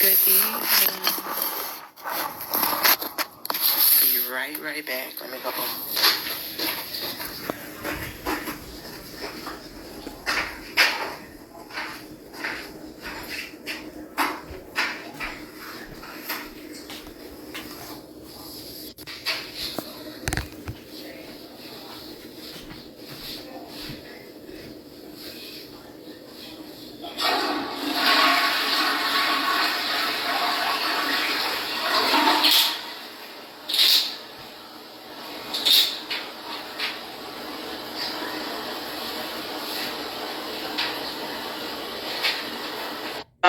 Good evening. Be right back. Let me go home.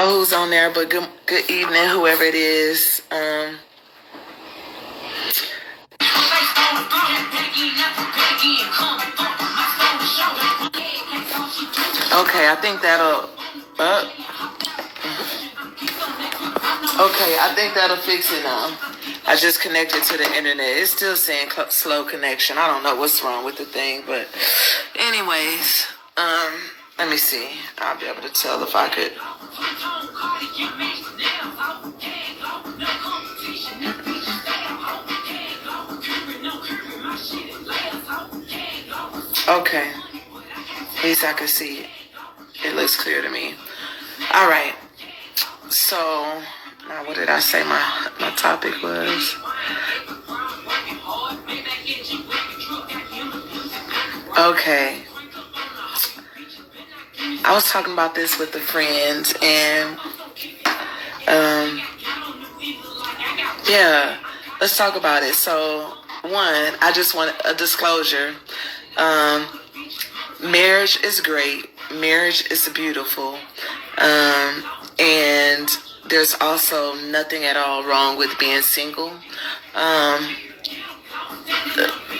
Oh, who's on there? But good evening, whoever it is. Okay, I think that'll. Okay, I think that'll fix it now. I just connected to the internet. It's still saying slow connection. I don't know what's wrong with the thing, but anyways, let me see. I'll be able to tell if I could. Okay, at least I can see it. It looks clear to me. All right. So, now what did I say my topic was? Okay. I was talking about this with a friend, and yeah, let's talk about it. So, one, I just want a disclosure. Marriage is great. Marriage is beautiful. And there's also nothing at all wrong with being single.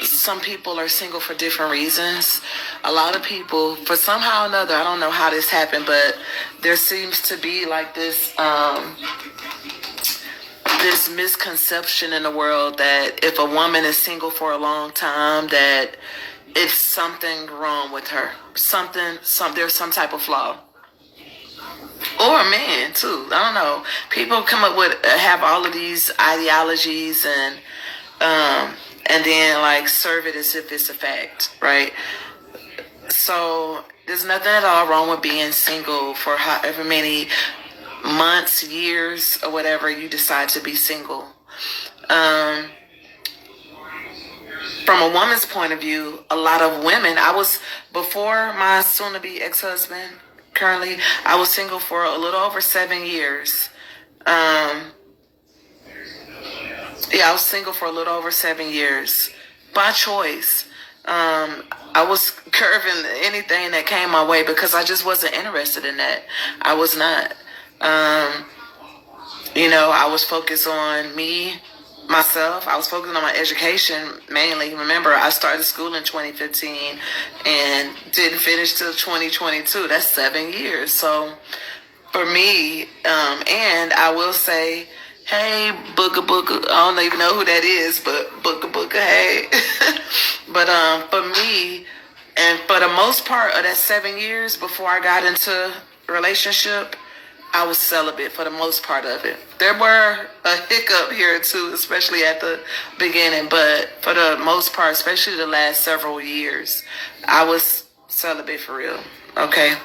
Some people are single for different reasons. A lot of people, for somehow or another, I don't know how this happened, but there seems to be like this this misconception in the world that if a woman is single for a long time, that it's something wrong with her. There's some type of flaw. Or a man too. I don't know. People come up with have all of these ideologies and then like serve it as if it's a fact, right? So there's nothing at all wrong with being single for however many months, years, or whatever you decide to be single. From a woman's point of view, a lot of women, before my soon-to-be ex-husband, currently, I was single for a little over 7 years. I was single for a little over 7 years by choice. I was curving anything that came my way because I just wasn't interested in that. I was not. I was focused on me, myself. I was focusing on my education mainly. Remember, I started school in 2015 and didn't finish till 2022. That's 7 years. So for me, and I will say, hey, Booga Booga. I don't even know who that is, but Booga Booga, hey. But for me, and for the most part of that 7 years before I got into a relationship, I was celibate for the most part of it. There were a hiccup here too, especially at the beginning, but for the most part, especially the last several years, I was celibate for real. Okay.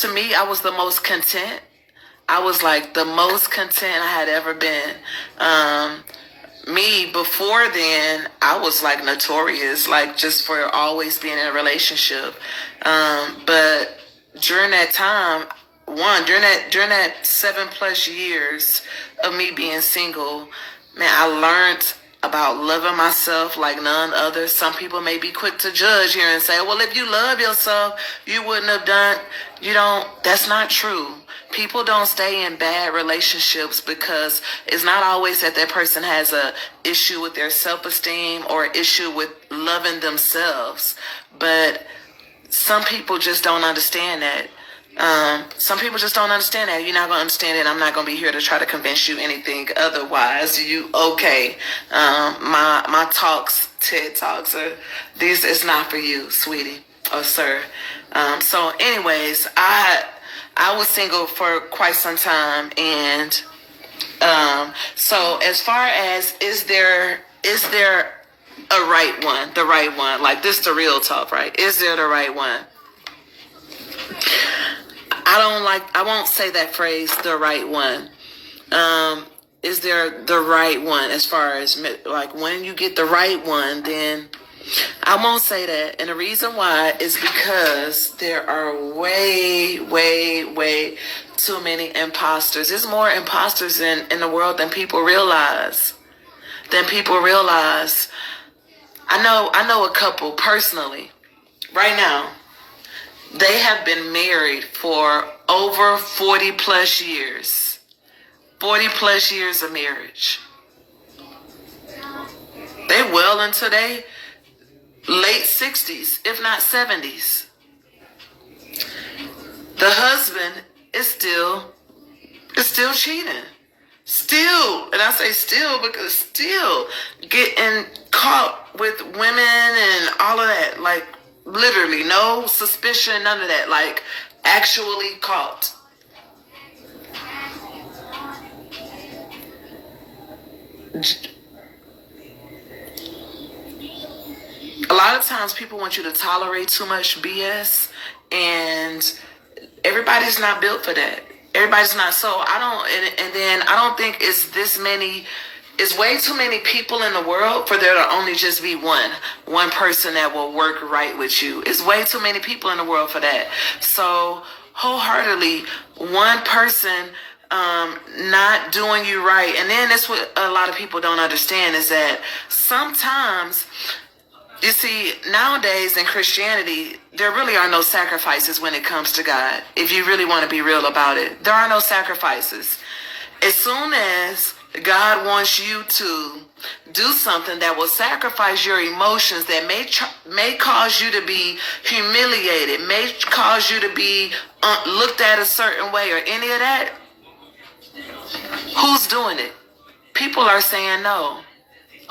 To me, I was the most content. I was like the most content I had ever been. Me, before then, I was like notorious, like just for always being in a relationship. But during that time, during that 7+ years of me being single, man, I learned about loving myself like none other. Some people may be quick to judge here and say, well, if you love yourself, you wouldn't have that's not true. People don't stay in bad relationships because it's not always that person has a issue with their self-esteem or issue with loving themselves. But some people just don't understand that. Some people just don't understand that. You're not going to understand it. I'm not going to be here to try to convince you anything otherwise. Okay. My talks, TED Talks, this is not for you, sweetie. or sir. So anyways, I was single for quite some time, and so as far as is there a right one, the right one, like this the real talk, right? Is there the right one? I won't say that phrase, the right one. Is there the right one as far as like when you get the right one, then I won't say that. And the reason why is because there are way too many imposters. There's more imposters in the world than people realize. I know a couple personally right now. They have been married for over 40 plus years. 40 plus years of marriage. They well into their late 60s, if not 70s. The husband is still cheating. Still, and I say still because still getting caught with women and all of that. Like literally no suspicion, none of that. Like actually caught. A lot of times people want you to tolerate too much BS, and everybody's not built for that. Everybody's not. So and then I don't think it's this many. It's way too many people in the world for there to only just be one person that will work right with you. It's way too many people in the world for that. So wholeheartedly, one person not doing you right. And then that's what a lot of people don't understand is that sometimes, you see, nowadays in Christianity, there really are no sacrifices when it comes to God. If you really want to be real about it, there are no sacrifices. As soon as God wants you to do something that will sacrifice your emotions, that may cause you to be humiliated, may cause you to be looked at a certain way or any of that, who's doing it? People are saying no.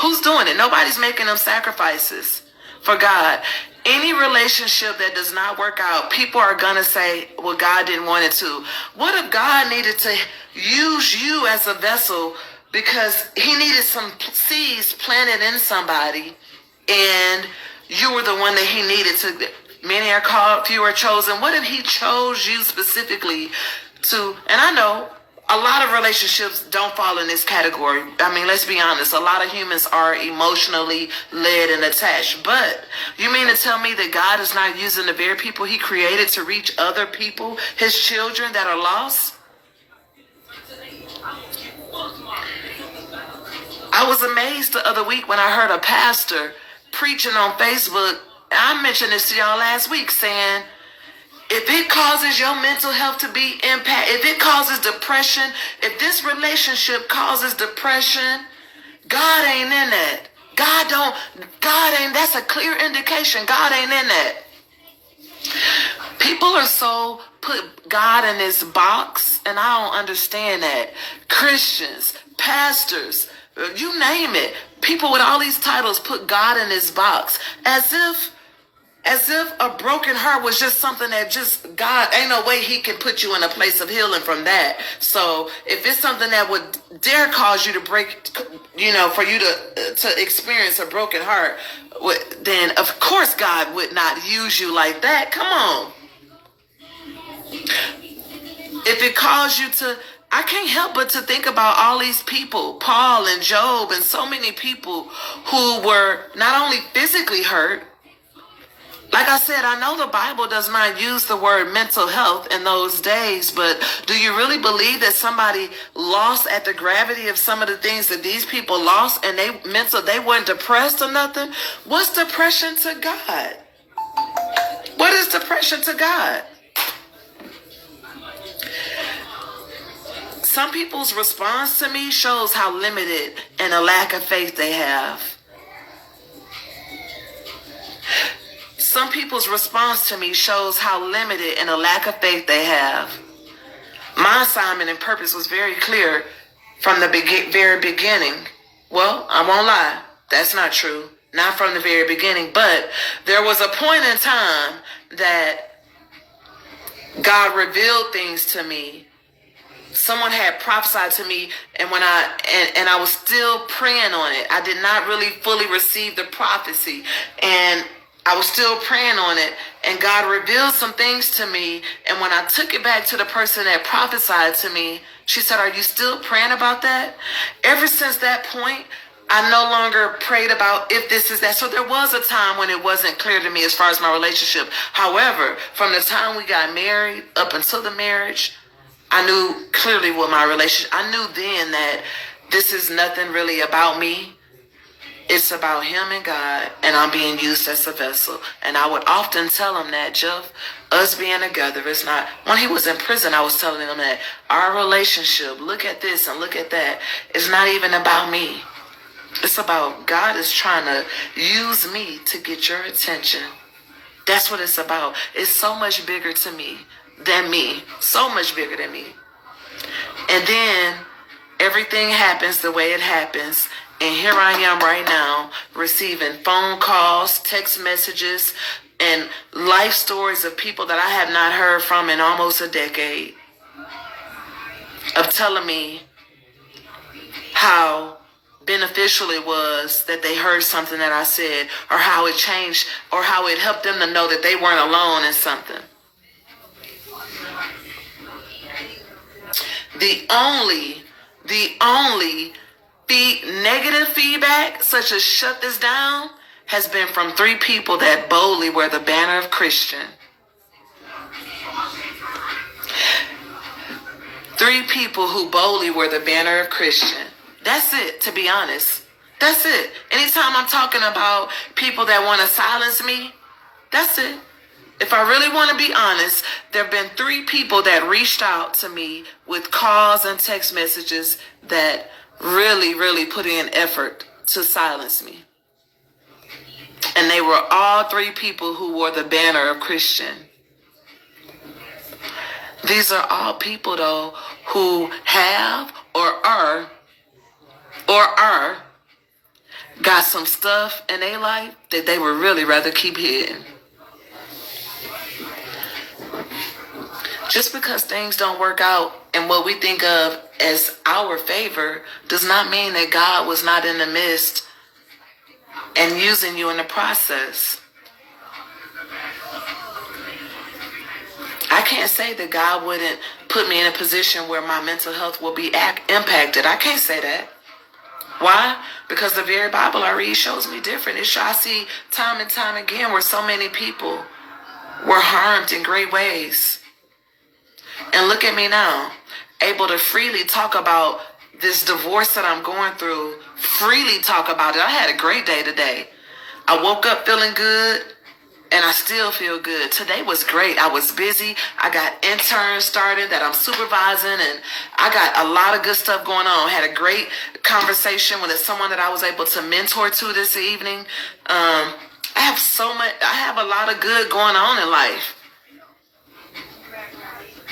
Who's doing it? Nobody's making them sacrifices for God. Any relationship that does not work out, people are going to say, well, God didn't want it to. What if God needed to use you as a vessel because he needed some seeds planted in somebody and you were the one that he needed to? Many are called, few are chosen. What if he chose you specifically to, and I know a lot of relationships don't fall in this category. I mean, let's be honest. A lot of humans are emotionally led and attached. But you mean to tell me that God is not using the very people he created to reach other people, his children that are lost? I was amazed the other week when I heard a pastor preaching on Facebook. I mentioned this to y'all last week, saying, if it causes your mental health to be impacted, if it causes depression, if this relationship causes depression, God ain't in that. That's a clear indication. God ain't in that. People are so put God in this box, and I don't understand that. Christians, pastors, you name it. People with all these titles put God in this box as if a broken heart was just something that just God, ain't no way he can put you in a place of healing from that. So if it's something that would dare cause you to break, for you to experience a broken heart, then of course God would not use you like that. Come on. If it caused you to, I can't help but to think about all these people, Paul and Job and so many people who were not only physically hurt. Like I said, I know the Bible does not use the word mental health in those days, but do you really believe that somebody lost at the gravity of some of the things that these people lost and they weren't depressed or nothing? What's depression to God? What is depression to God? Some people's response to me shows how limited and a lack of faith they have. Some people's response to me shows how limited and a lack of faith they have. My assignment and purpose was very clear from the very beginning. Well, I won't lie. That's not true. Not from the very beginning, but there was a point in time that God revealed things to me. Someone had prophesied to me, and when I was still praying on it. I did not really fully receive the prophecy, and I was still praying on it, and God revealed some things to me. And when I took it back to the person that prophesied to me, she said, "Are you still praying about that?" Ever since that point, I no longer prayed about if this is that. So there was a time when it wasn't clear to me as far as my relationship. However, from the time we got married up until the marriage, I knew clearly what my relationship, I knew then that this is nothing really about me. It's about him and God, and I'm being used as a vessel. And I would often tell him that, Jeff, us being together is not, when he was in prison, I was telling him that our relationship, look at this and look at that, is not even about me. It's about God is trying to use me to get your attention. That's what it's about. It's so much bigger to me than me. So much bigger than me. And then everything happens the way it happens. And here I am right now receiving phone calls, text messages, and life stories of people that I have not heard from in almost a decade, of telling me how beneficial it was that they heard something that I said, or how it changed, or how it helped them to know that they weren't alone in something. The only negative feedback, such as shut this down, has been from 3 people that boldly wear the banner of Christian. 3 people who boldly wear the banner of Christian. That's it, to be honest. That's it. Anytime I'm talking about people that want to silence me, that's it. If I really want to be honest, there have been 3 people that reached out to me with calls and text messages that really put in effort to silence me. And they were all 3 people who wore the banner of Christian. These are all people, though, who have or are got some stuff in their life that they would really rather keep hidden. Just because things don't work out in what we think of as our favor does not mean that God was not in the midst and using you in the process. I can't say that God wouldn't put me in a position where my mental health will be impacted. I can't say that. Why? Because the very Bible I read shows me different. I see time and time again where so many people were harmed in great ways. And look at me now, able to freely talk about this divorce that I'm going through, freely talk about it. I had a great day today. I woke up feeling good, and I still feel good. Today was great. I was busy. I got interns started that I'm supervising, and I got a lot of good stuff going on. Had a great conversation with someone that I was able to mentor to this evening. I have a lot of good going on in life.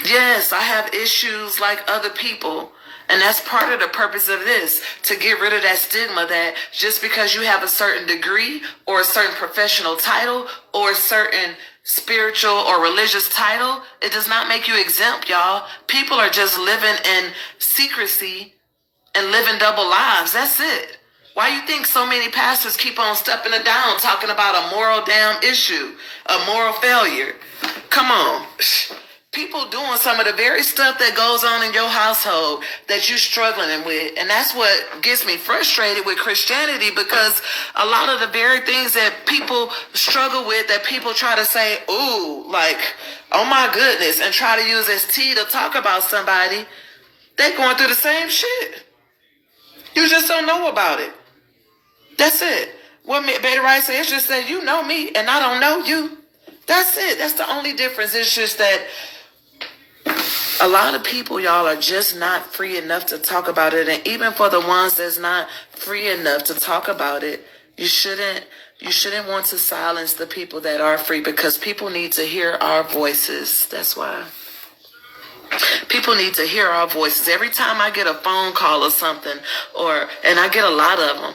Yes, I have issues like other people. And that's part of the purpose of this, to get rid of that stigma that just because you have a certain degree or a certain professional title or a certain spiritual or religious title, it does not make you exempt, y'all. People are just living in secrecy and living double lives. That's it. Why you think so many pastors keep on stepping it down, talking about a moral damn issue, a moral failure? Come on. People doing some of the very stuff that goes on in your household that you're struggling with. And that's what gets me frustrated with Christianity, because a lot of the very things that people struggle with, that people try to say, ooh, like, oh my goodness, and try to use as tea to talk about somebody, they're going through the same shit. You just don't know about it. That's it. What Betty Wright said, it's just that you know me and I don't know you. That's it. That's the only difference. It's just that a lot of people, y'all, are just not free enough to talk about it. And even for the ones that's not free enough to talk about it, you shouldn't want to silence the people that are free, because people need to hear our voices. That's why. People need to hear our voices. Every time I get a phone call or something, and I get a lot of them,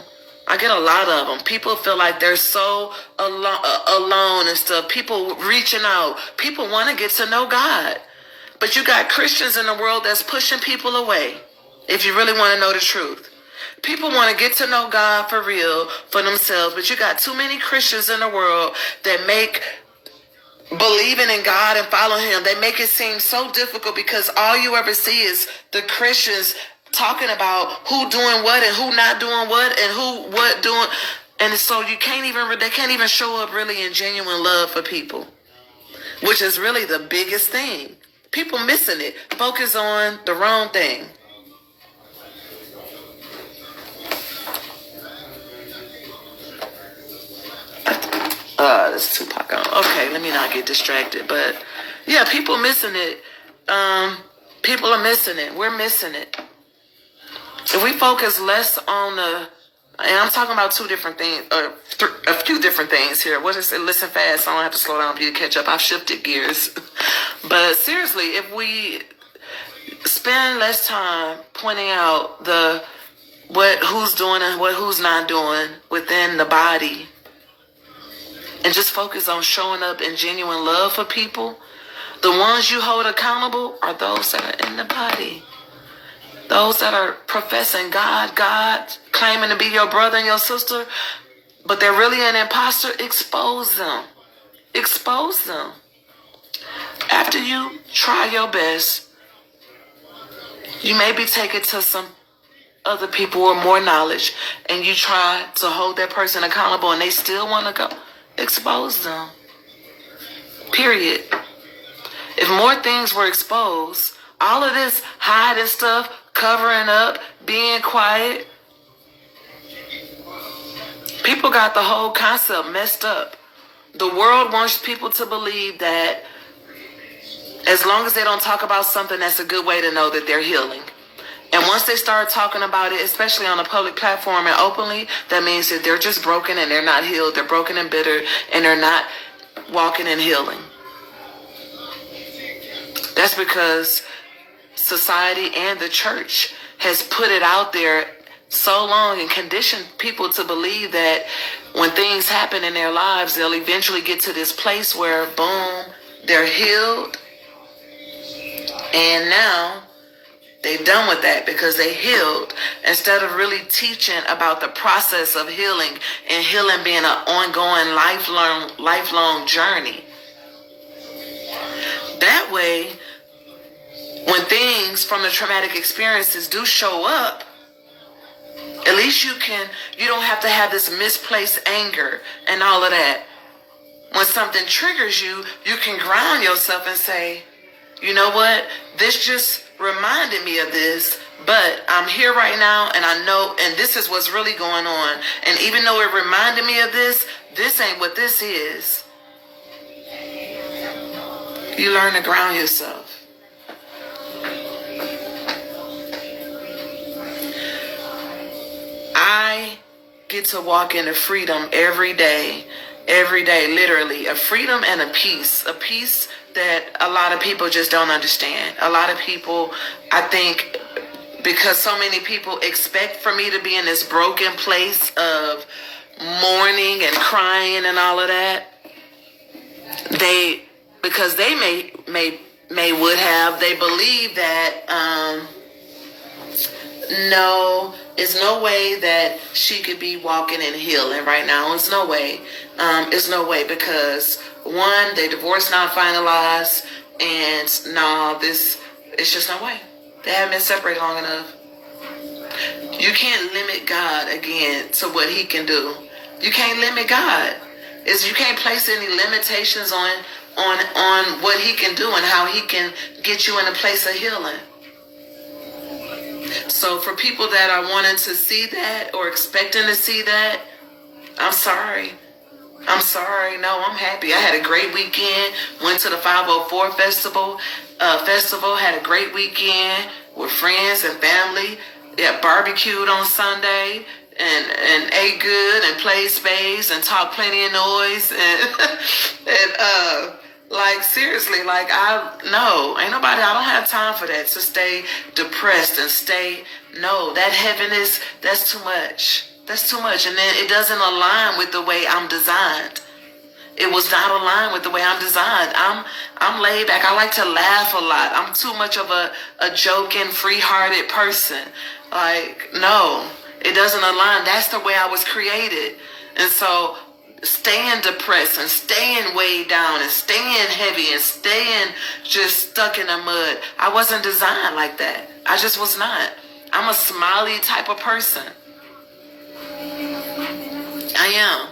I get a lot of them. People feel like they're so alone and stuff. People reaching out. People want to get to know God. But you got Christians in the world that's pushing people away, if you really want to know the truth. People want to get to know God for real, for themselves, but you got too many Christians in the world that make believing in God and following Him, they make it seem so difficult because all you ever see is the Christians talking about who doing what and who not doing what and who what doing. And so they can't even show up really in genuine love for people, which is really the biggest thing. People missing it. Focus on the wrong thing. This Tupac on. Okay, let me not get distracted. But yeah, people missing it. People are missing it. We're missing it. If we focus less on and I'm talking about two different things, or a few different things here. What is it? Listen fast, so I don't have to slow down for you to catch up. I've shifted gears. But seriously, if we spend less time pointing out who's doing and who's not doing within the body, and just focus on showing up in genuine love for people, the ones you hold accountable are those that are in the body. Those that are professing God, claiming to be your brother and your sister, but they're really an imposter. Expose them. Expose them. After you try your best, you maybe take it to some other people with more knowledge, and you try to hold that person accountable, and they still want to go. Expose them. Period. If more things were exposed, all of this hiding stuff, covering up, being quiet, people got the whole concept messed up. The world wants people to believe that as long as they don't talk about something, that's a good way to know that they're healing. And once they start talking about it, especially on a public platform and openly, that means that they're just broken and they're not healed. They're broken and bitter and they're not walking in healing. That's because society and the church has put it out there so long and conditioned people to believe that when things happen in their lives, they'll eventually get to this place where, boom, they're healed. And now they're done with that because they healed, instead of really teaching about the process of healing, and healing being an ongoing, lifelong journey. That way, when things from the traumatic experiences do show up, at least you don't have to have this misplaced anger and all of that. When something triggers you, you can ground yourself and say, you know what? This just reminded me of this, but I'm here right now and I know, and this is what's really going on. And even though it reminded me of this ain't what this is. You learn to ground yourself. I get to walk into freedom every day, literally. A freedom and a peace that a lot of people just don't understand. A lot of people, I think, because so many people expect for me to be in this broken place of mourning and crying and all of that, because they may believe that, no, it's no way that she could be walking and healing right now. It's no way. It's no way because, one, they divorced not finalized, and it's just no way. They haven't been separated long enough. You can't limit God again to what He can do. You can't limit God. You can't place any limitations on what He can do and how He can get you in a place of healing. So for people that are wanting to see that or expecting to see that, I'm sorry. No, I'm happy. I had a great weekend. Went to the 504 festival. Had a great weekend with friends and family. Yeah, barbecued on Sunday and ate good and played spades and talked plenty of noise and like seriously, ain't nobody. I don't have time for that. To stay depressed and no, that heaviness, that's too much. That's too much. And then it doesn't align with the way I'm designed. It was not aligned with the way I'm designed. I'm laid back. I like to laugh a lot. I'm too much of a joking, free-hearted person. Like, no, it doesn't align. That's the way I was created. And so staying depressed and staying weighed down and staying heavy and staying just stuck in the mud, I wasn't designed like that. I just was not. I'm a smiley type of person. I am.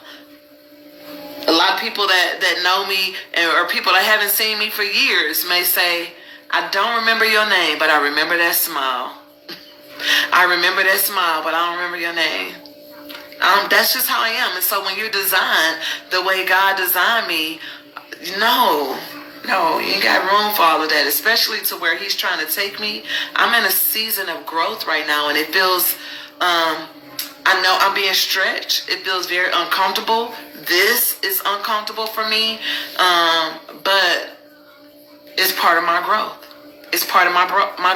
A lot of people that know me or people that haven't seen me for years may say, I don't remember your name, but I remember that smile. I remember that smile, but I don't remember your name. That's just how I am. And so when you're designed the way God designed me, no, you ain't got room for all of that, especially to where he's trying to take me. I'm in a season of growth right now, and it feels, I know I'm being stretched. It feels very uncomfortable. This is uncomfortable for me, but it's part of my growth. It's part of my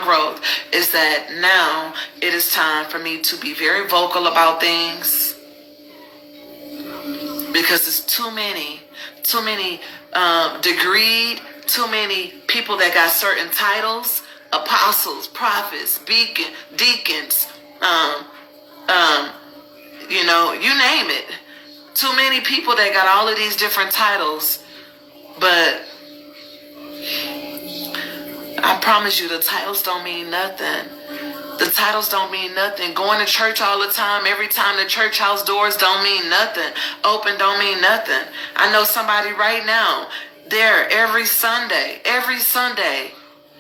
growth is that now it is time for me to be very vocal about things, because it's too many degreed, too many people that got certain titles, apostles, prophets, deacons, you name it. Too many people that got all of these different titles, but I promise you the titles don't mean nothing. The titles don't mean nothing. Going to church all the time, every time the church house doors don't mean nothing. Open don't mean nothing. I know somebody right now, there every Sunday.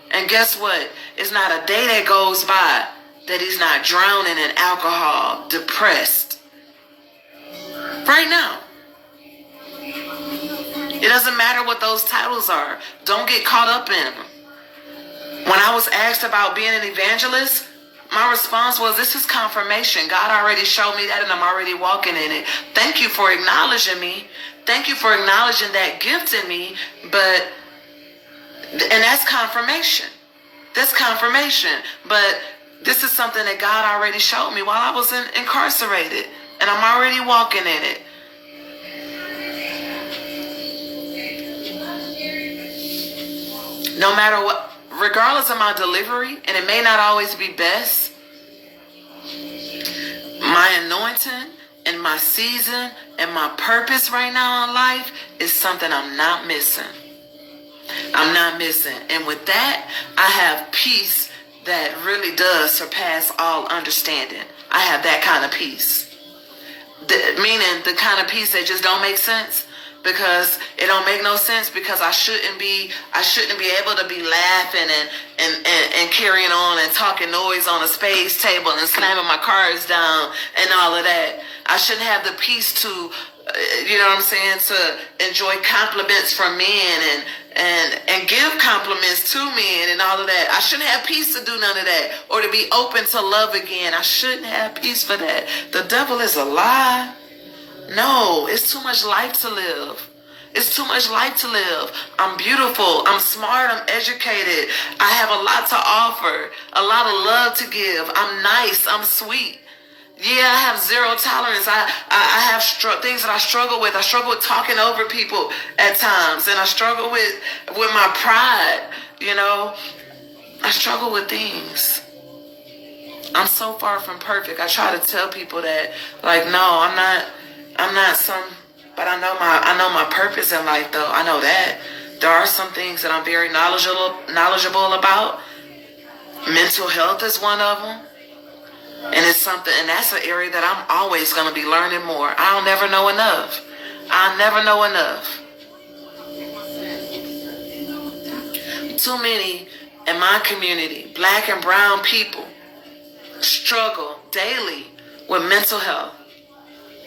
And guess what? It's not a day that goes by that he's not drowning in alcohol, depressed. Right now. It doesn't matter what those titles are. Don't get caught up in them. When I was asked about being an evangelist, my response was, this is confirmation. God already showed me that, and I'm already walking in it. Thank you for acknowledging me. Thank you for acknowledging that gift in me. And that's confirmation. That's confirmation. But this is something that God already showed me while I was incarcerated. And I'm already walking in it. No matter what, regardless of my delivery, and it may not always be best, my anointing and my season and my purpose right now in life is something I'm not missing. I'm not missing. And with that, I have peace that really does surpass all understanding. I have that kind of peace. Meaning the kind of peace that just don't make sense, because it don't make no sense, because I shouldn't be able to be laughing and carrying on and talking noise on a space table and slamming my cards down and all of that. I shouldn't have the peace to, to enjoy compliments from men and give compliments to men and all of that. I shouldn't have peace to do none of that, or to be open to love again. I shouldn't have peace for that. The devil is a lie. No, it's too much life to live. It's too much life to live. I'm beautiful. I'm smart. I'm educated. I have a lot to offer, a lot of love to give. I'm nice. I'm sweet. Yeah, I have zero tolerance. I have things that I struggle with. I struggle with talking over people at times, and I struggle with my pride. I struggle with things. I'm so far from perfect. I try to tell people that, like, no, I'm not some, but I know my purpose in life, though. I know that there are some things that I'm very knowledgeable about. Mental health is one of them. And it's something, and that's an area that I'm always going to be learning more. I'll never know enough. I'll never know enough. Too many in my community, black and brown people, struggle daily with mental health.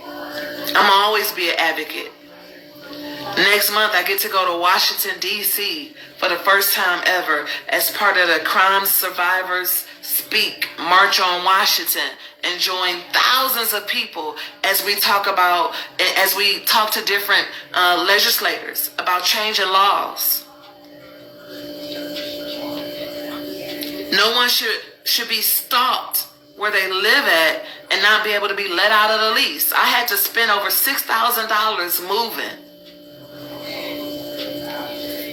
I'm always be an advocate. Next month, I get to go to Washington, D.C. for the first time ever as part of the Crime Survivors Speak March on Washington, and join thousands of people as we talk to different legislators about changing laws. No one should be stalked where they live at and not be able to be let out of the lease. I had to spend over $6,000 moving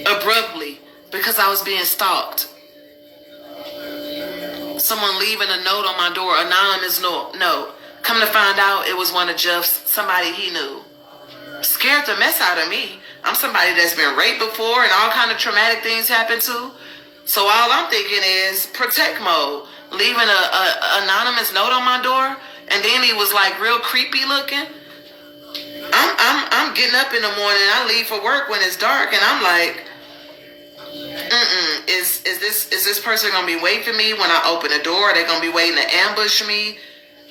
abruptly because I was being stalked. Someone leaving a note on my door, anonymous note. Come to find out, it was one of Jeff's, somebody he knew. Scared the mess out of me. I'm somebody that's been raped before and all kind of traumatic things happen to. So all I'm thinking is protect mode. Leaving a anonymous note on my door, and then he was like real creepy looking. I'm getting up in the morning. I leave for work when it's dark, and I'm like, Is this person gonna be waiting for me when I open the door? Are they gonna be waiting to ambush me?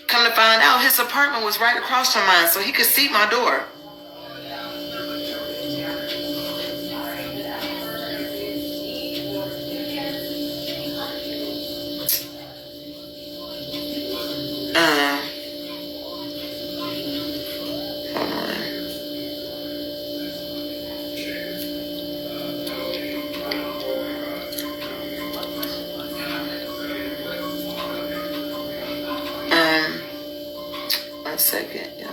Come to find out, his apartment was right across from mine, so he could see my door. One second, yeah.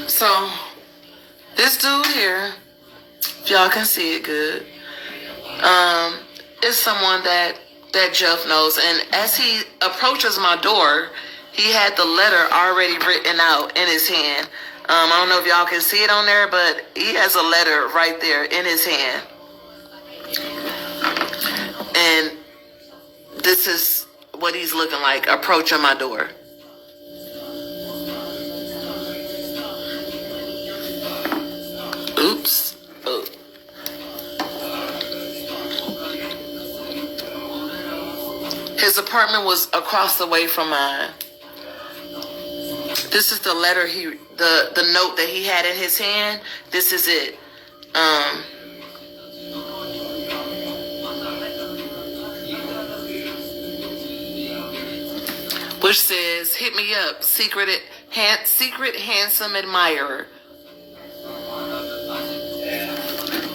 So, this dude here, if y'all can see it good, is someone that Jeff knows. And as he approaches my door, he had the letter already written out in his hand. I don't know if y'all can see it on there, but he has a letter right there in his hand. And this is what he's looking like approaching my door. Oops. Oh. His apartment was across the way from mine. This is the letter the note that he had in his hand. This is it. Which says, hit me up, secret handsome admirer.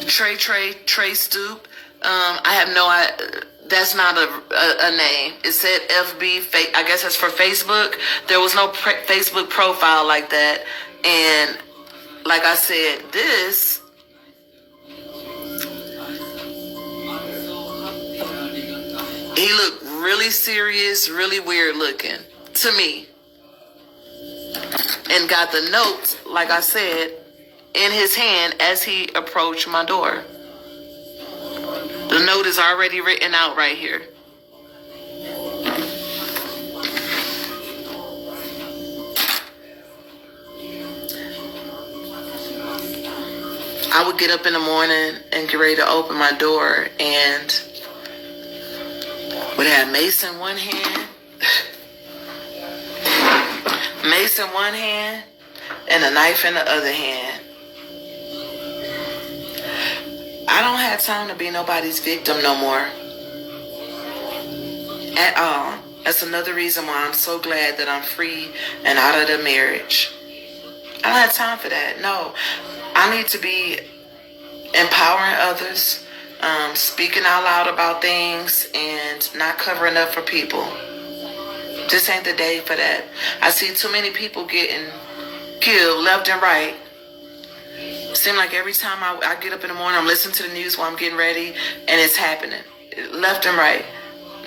Trey Stoop. I have no idea. That's not a name. It said FB. I guess that's for Facebook. There was no Facebook profile like that. And like I said, this. He looked really serious, really weird looking to me. And got the notes, like I said, in his hand as he approached my door. The note is already written out right here. I would get up in the morning and get ready to open my door and would have mace in one hand, and a knife in the other hand. I don't have time to be nobody's victim no more. At all. That's another reason why I'm so glad that I'm free and out of the marriage. I don't have time for that. No. I need to be empowering others, speaking out loud about things, and not covering up for people. This ain't the day for that. I see too many people getting killed left and right. Seem like every time I get up in the morning, I'm listening to the news while I'm getting ready, and it's happening left and right.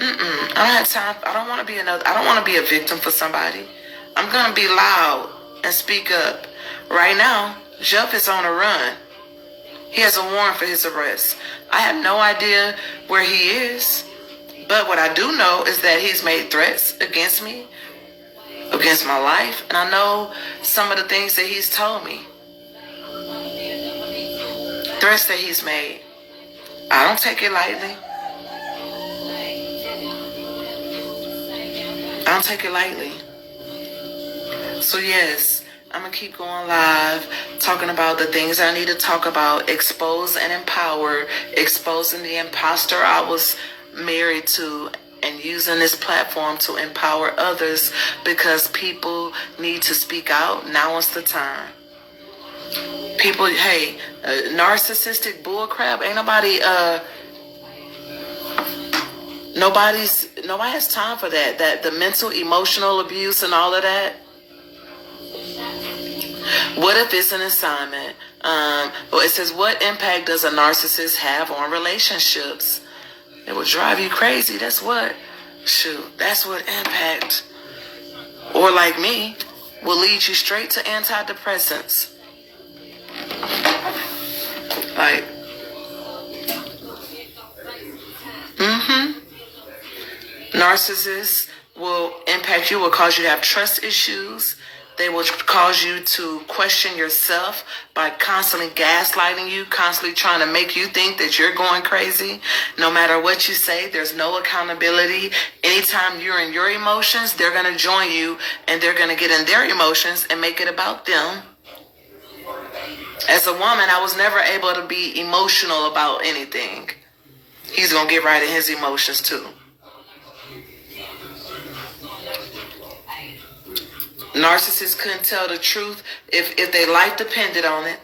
I don't have time. I don't want to be a victim for somebody. I'm gonna be loud and speak up. Right now, Jeff is on a run. He has a warrant for his arrest. I have no idea where he is, but what I do know is that he's made threats against me, against my life, and I know some of the things that he's told me. Threats that he's made. I don't take it lightly. I don't take it lightly. So yes, I'm going to keep going live, talking about the things I need to talk about, expose and empower, exposing the imposter I was married to, and using this platform to empower others, because people need to speak out. Now is the time. People, hey, narcissistic bullcrap. Ain't nobody has time for that. That the mental, emotional abuse and all of that. What if it's an assignment? Well, it says, what impact does a narcissist have on relationships? It will drive you crazy. That's what. Shoot, that's what impact. Or like me, will lead you straight to antidepressants. Like, narcissists will impact you, will cause you to have trust issues. They will cause you to question yourself by constantly gaslighting you, constantly trying to make you think that you're going crazy. No matter what you say, there's no accountability. Anytime you're in your emotions, they're going to join you, and they're going to get in their emotions and make it about them. As a woman, I was never able to be emotional about anything. He's going to get right in his emotions too. Narcissists couldn't tell the truth if their life depended on it.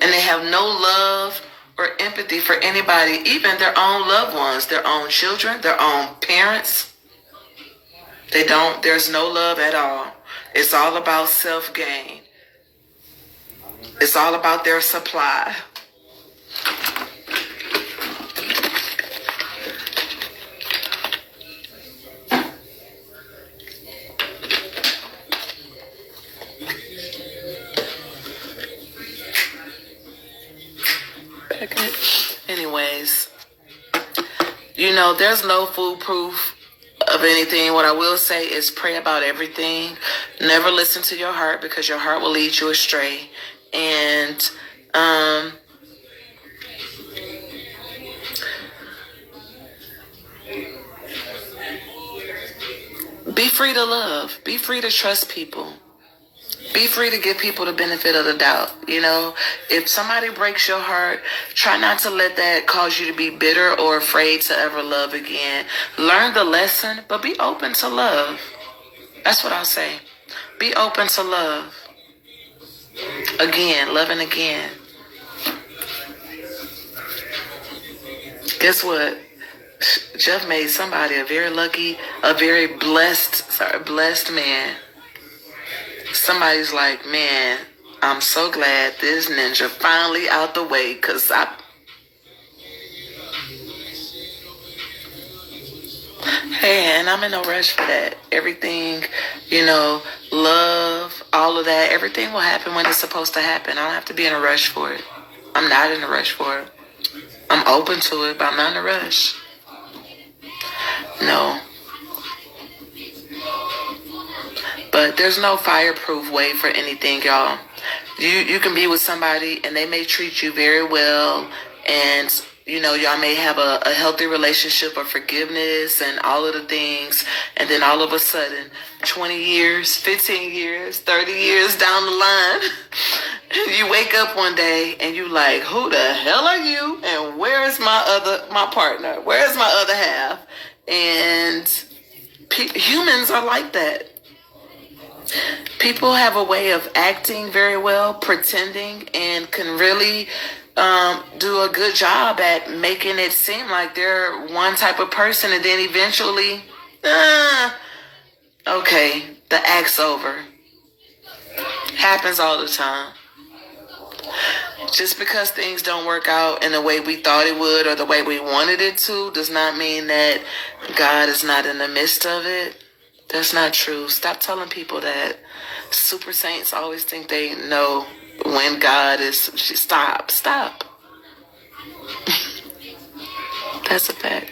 And they have no love or empathy for anybody, even their own loved ones, their own children, their own parents. They don't, there's no love at all. It's all about self-gain. It's all about their supply. Anyways, there's no foolproof of anything. What I will say is pray about everything. Never listen to your heart, because your heart will lead you astray. And be free to love. Be free to trust people. Be free to give people the benefit of the doubt. If somebody breaks your heart, try not to let that cause you to be bitter or afraid to ever love again. Learn the lesson, but be open to love. That's what I'll say. Be open to love. Again, loving again. Guess what? Jeff made somebody a very blessed man. Somebody's like, man, I'm so glad this ninja finally out the way, because hey, and I'm in no rush for that. Everything, love, all of that, everything will happen when it's supposed to happen. I don't have to be in a rush for it. I'm not in a rush for it. I'm open to it, but I'm not in a rush. No. But there's no fireproof way for anything, y'all. You can be with somebody and they may treat you very well, and y'all may have a healthy relationship of forgiveness and all of the things, and then all of a sudden 20 years, 15 years, 30 years down the line, you wake up one day and you like, who the hell are you, and where's my partner, where's my other half? And humans are like that. People have a way of acting very well, pretending, and can really do a good job at making it seem like they're one type of person, and then eventually, okay, the act's over. Happens all the time. Just because things don't work out in the way we thought it would or the way we wanted it to does not mean that God is not in the midst of it. That's not true. Stop telling people that. Super saints always think they know when God is. Stop. That's a fact.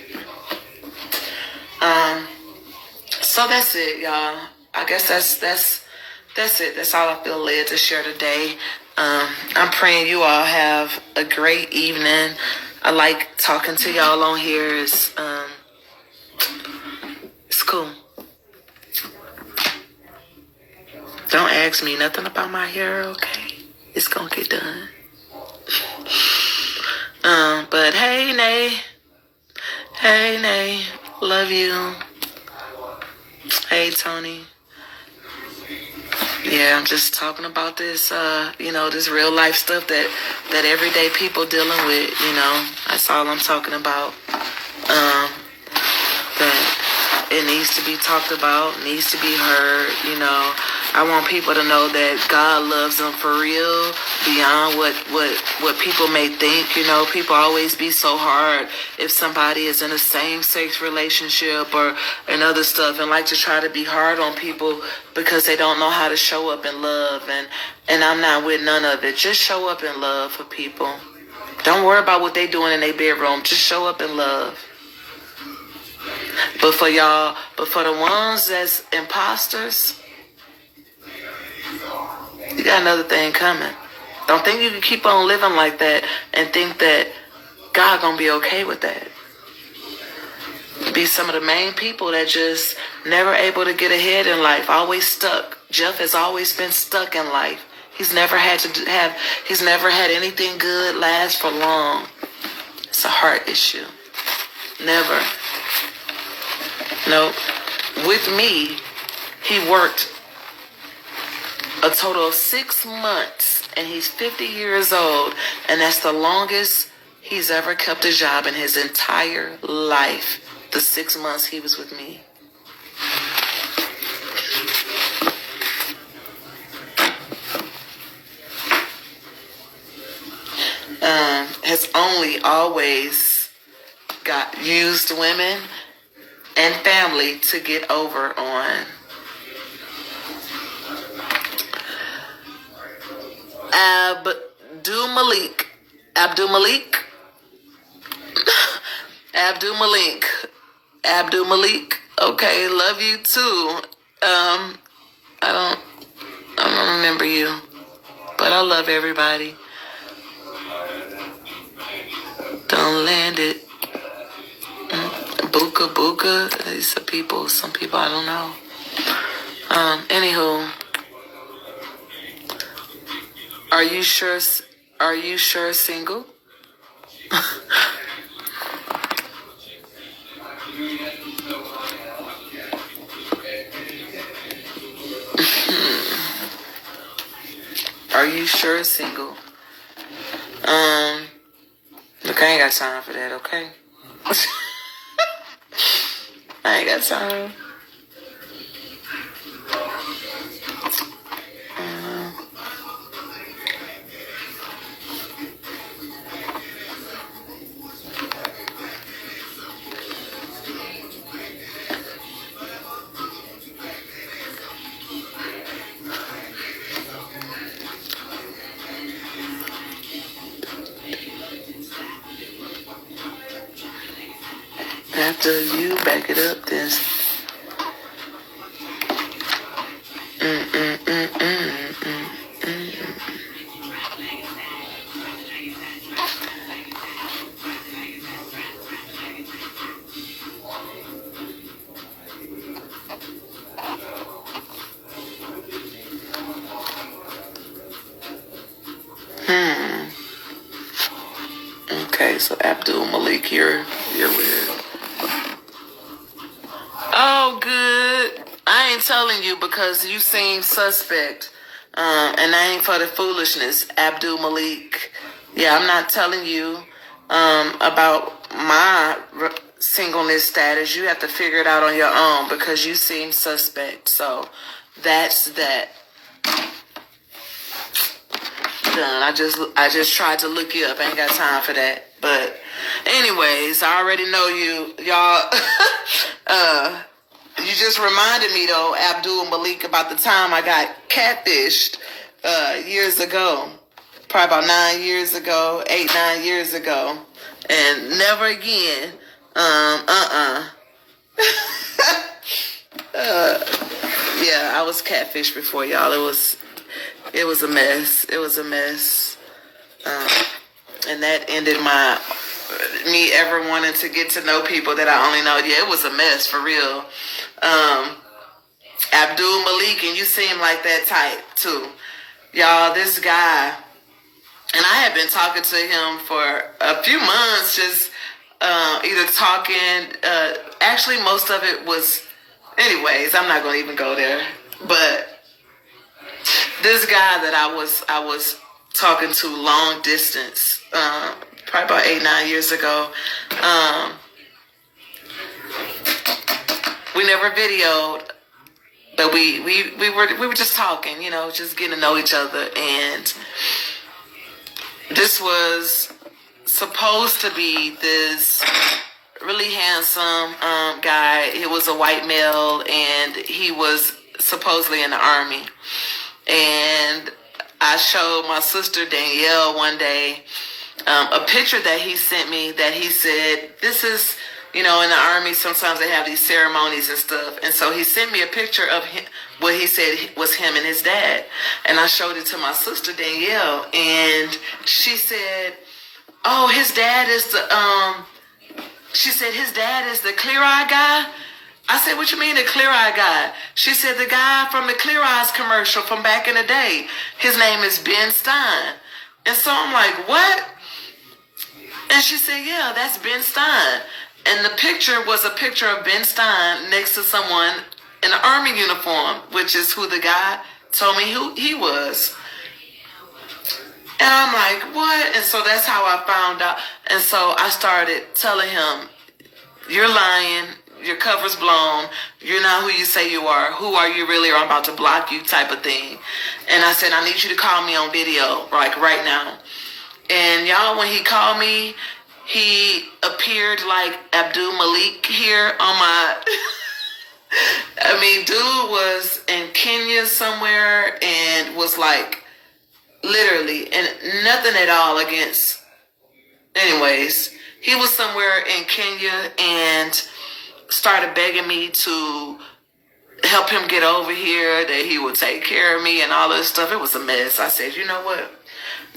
So that's it, y'all. I guess that's it. That's all I feel led to share today. I'm praying you all have a great evening. I like talking to y'all on here. It's cool. Don't ask me nothing about my hair, okay? It's gonna get done. But hey, Nay. Hey, Nay. Love you. Hey, Tony. Yeah, I'm just talking about this, this real life stuff that everyday people dealing with, That's all I'm talking about. That it needs to be talked about, needs to be heard, I want people to know that God loves them for real, beyond what people may think. People always be so hard if somebody is in a same-sex relationship or and other stuff, and like to try to be hard on people because they don't know how to show up in love. And I'm not with none of it. Just show up in love for people. Don't worry about what they doing in their bedroom. Just show up in love. But for the ones that's imposters, you got another thing coming. Don't think you can keep on living like that and think that God gonna be okay with that. Be some of the main people that just never able to get ahead in life, always stuck. Jeff has always been stuck in life. He's never had anything good last for long. It's a heart issue. Never. Nope. With me, he worked a total of 6 months, and he's 50 years old, and that's the longest he's ever kept a job in his entire life. The 6 months he was with me. Has only always used women and family to get over on. Abdul Malik. Okay, love you too. I don't remember you, but I love everybody. Don't land it. Buka. These are some people I don't know. Anywho, are you sure single? Are you sure single? Look, I ain't got time for that, okay? I ain't got time. After you back it up, then. Okay, so Abdul Malik, you're weird. Oh, good. I ain't telling you because you seem suspect. And I ain't for the foolishness, Abdul Malik. Yeah, I'm not telling you about my singleness status. You have to figure it out on your own because you seem suspect. So that's that. Done. I just tried to look you up. I ain't got time for that. But anyways, I already know y'all. You just reminded me though, Abdul Malik, about the time I got catfished years ago. Probably about 9 years ago, 8-9 years ago, and never again. Yeah, I was catfished before, y'all. It was a mess. It was a mess. And that ended my me ever wanting to get to know people that I only know. Yeah, it was a mess for real. Abdul Malik, and you seem like that type too. Y'all, this guy, and I had been talking to him for a few months, just either talking. Actually, most of it was, anyways. I'm not going to even go there. But this guy that I was talking to long distance, probably about 8-9 years ago. We never videoed, but we were just talking, just getting to know each other, and this was supposed to be this really handsome guy. He was a white male, and he was supposedly in the army. And I showed my sister Danielle one day a picture that he sent me that he said, this is, in the army, sometimes they have these ceremonies and stuff. And so he sent me a picture of him, what he said was him and his dad. And I showed it to my sister Danielle, and she said, oh, his dad is she said his dad is the Clear Eye guy. I said, what you mean the Clear Eye guy? She said, the guy from the Clear Eyes commercial from back in the day. His name is Ben Stein. And so I'm like, what? And she said, yeah, that's Ben Stein. And the picture was a picture of Ben Stein next to someone in an army uniform, which is who the guy told me who he was. And I'm like, what? And so that's how I found out. And so I started telling him, you're lying. Your cover's blown. You're not who you say you are. Who are you really? Or I'm about to block you, type of thing. And I said, I need you to call me on video, like right now. And y'all, when he called me, he appeared like Abdul Malik here on my... I mean, dude was in Kenya somewhere and was like, literally, and nothing at all against... Anyways, he was somewhere in Kenya and started begging me to help him get over here, that he would take care of me and all this stuff. It was a mess. I said, you know what?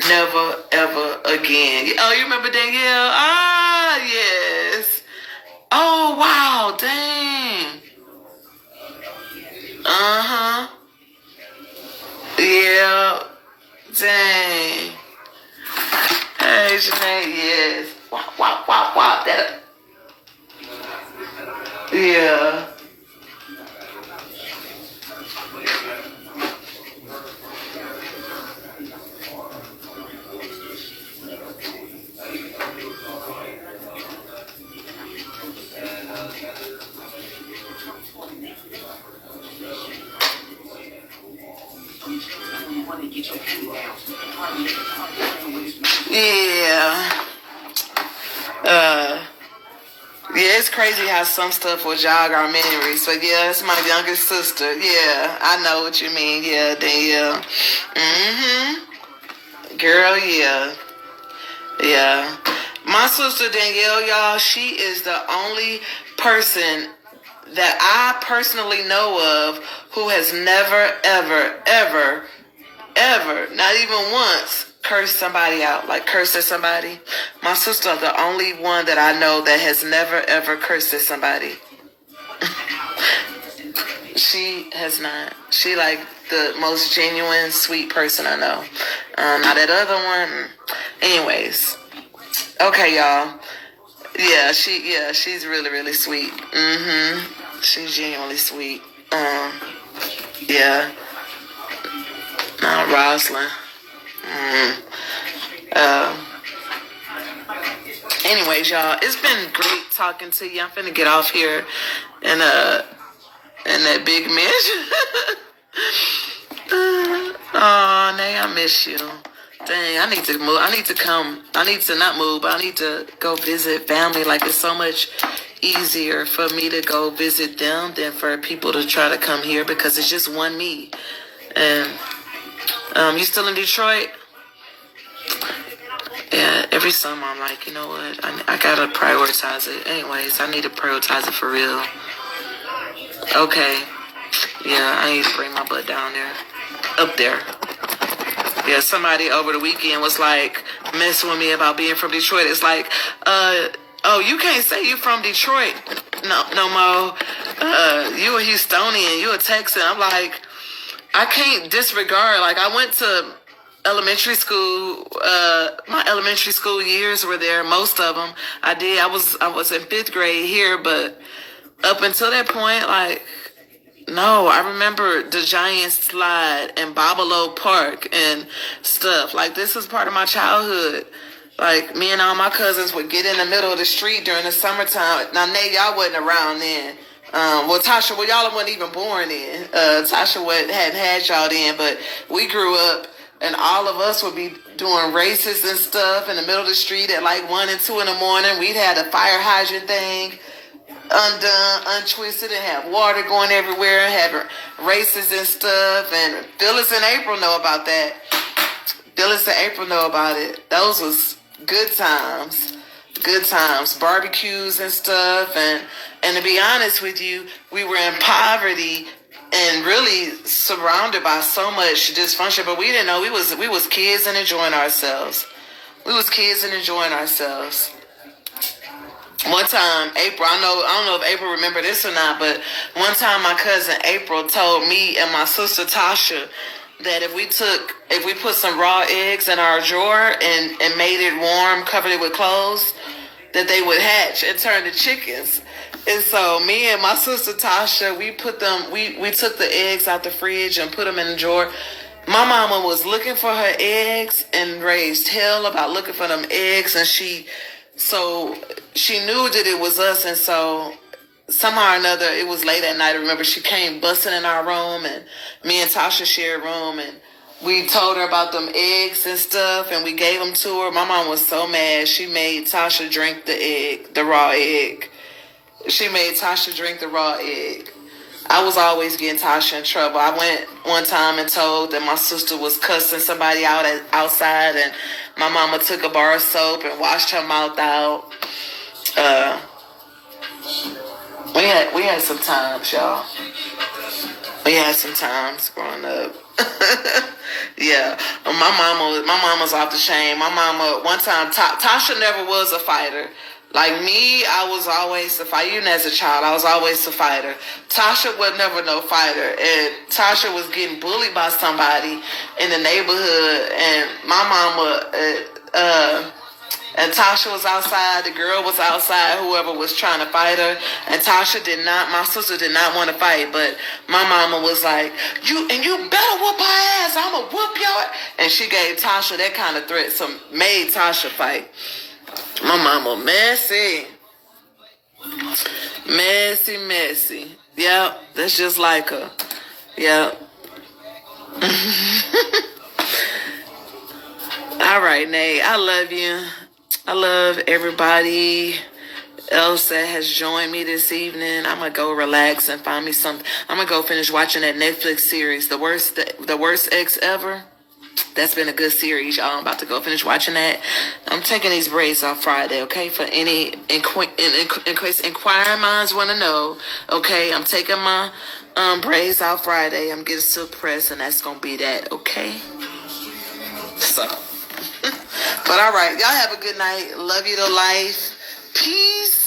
Never, ever again. Oh, you remember Danielle? Ah, yes. Oh, wow. Dang. Uh-huh. Yeah. Dang. Hey, Janae, yes. Wow, wow, wow, wow. That... Yeah. Yeah. Yeah, it's crazy how some stuff will jog our memories. But yeah, it's my younger sister. Yeah, I know what you mean. Yeah, Danielle. Girl, yeah. Yeah. My sister Danielle, y'all, she is the only person that I personally know of who has never, ever, ever, ever, not even once, cursed somebody out, like cursed at somebody. My sister, the only one that I know that has never ever cursed at somebody. She has not. She like the most genuine, sweet person I know. Now that other one, anyways. Okay, y'all. Yeah, she's really, really sweet. She's genuinely sweet. Yeah. Now Rosalind. Anyways, y'all, it's been great talking to you. I'm finna get off here in that big mansion. Oh, Nay, I miss you. Dang, I need to move. I need to come. I need to not move, but I need to go visit family. Like, it's so much easier for me to go visit them than for people to try to come here because it's just one me. And you still in Detroit? Yeah, every summer I'm like, you know what? I gotta prioritize it. Anyways, I need to prioritize it for real. Okay. Yeah, I need to bring my butt down there. Up there. Yeah, somebody over the weekend was like, messing with me about being from Detroit. It's like, oh, you can't say you from Detroit no more. You a Houstonian, you a Texan. I'm like, I can't disregard. Like, I went to elementary school. My elementary school years were there. Most of them I did. I was in 5th grade here, but up until that point, like, no, I remember the Giant Slide and Bobolo Park and stuff. Like, this is part of my childhood. Like, me and all my cousins would get in the middle of the street during the summertime. Now, Nate, y'all wasn't around then. Well, Tasha, well, y'all wasn't even born then. Tasha hadn't had y'all then, but we grew up, and all of us would be doing races and stuff in the middle of the street at like 1 and 2 in the morning. We'd had a fire hydrant thing undone, untwisted, and have water going everywhere, and having races and stuff. And Phyllis and April know about that. Phyllis and April know about it. Those was good times. Good times. Barbecues and stuff. And to be honest with you, we were in poverty and really surrounded by so much dysfunction, but we didn't know. We was kids and enjoying ourselves. We was kids and enjoying ourselves. One time, April, I don't know if April remember this or not, but one time my cousin April told me and my sister Tasha that if we put some raw eggs in our drawer and made it warm, covered it with clothes, that they would hatch and turn to chickens. And so me and my sister Tasha, we took the eggs out the fridge and put them in the drawer. My mama was looking for her eggs and raised hell about looking for them eggs, and she knew that it was us, and so somehow or another, it was late at night. I remember she came busting in our room, and me and Tasha shared a room, and we told her about them eggs and stuff, and we gave them to her. My mom was so mad. She made Tasha drink the raw egg. She made Tasha drink the raw egg. I was always getting Tasha in trouble. I went one time and told that my sister was cussing somebody out outside, and my mama took a bar of soap and washed her mouth out. We had some times, y'all. We had some times growing up. Yeah, my mama's off the chain. My mama, one time, Tasha never was a fighter. Like me, I was always a fighter. Even as a child, I was always a fighter. Tasha was never no fighter. And Tasha was getting bullied by somebody in the neighborhood. And my mama, and Tasha was outside. The girl was outside, whoever was trying to fight her. And my sister did not want to fight. But my mama was like, you better whoop her ass. I'm going to whoop your ass. And she gave Tasha that kind of threat. So made Tasha fight. My mama messy. Messy. Yep, that's just like her. Yep. All right, Nate, I love you. I love everybody else that has joined me this evening. I'm going to go relax and find me something. I'm going to go finish watching that Netflix series, The Worst Ex Ever. That's been a good series, y'all. I'm about to go finish watching that. I'm taking these braids off Friday, okay? For any in case inquiring minds want to know, okay? I'm taking my braids out Friday. I'm getting silk press, and that's gonna be that, okay? So, but all right, y'all have a good night. Love you to life. Peace.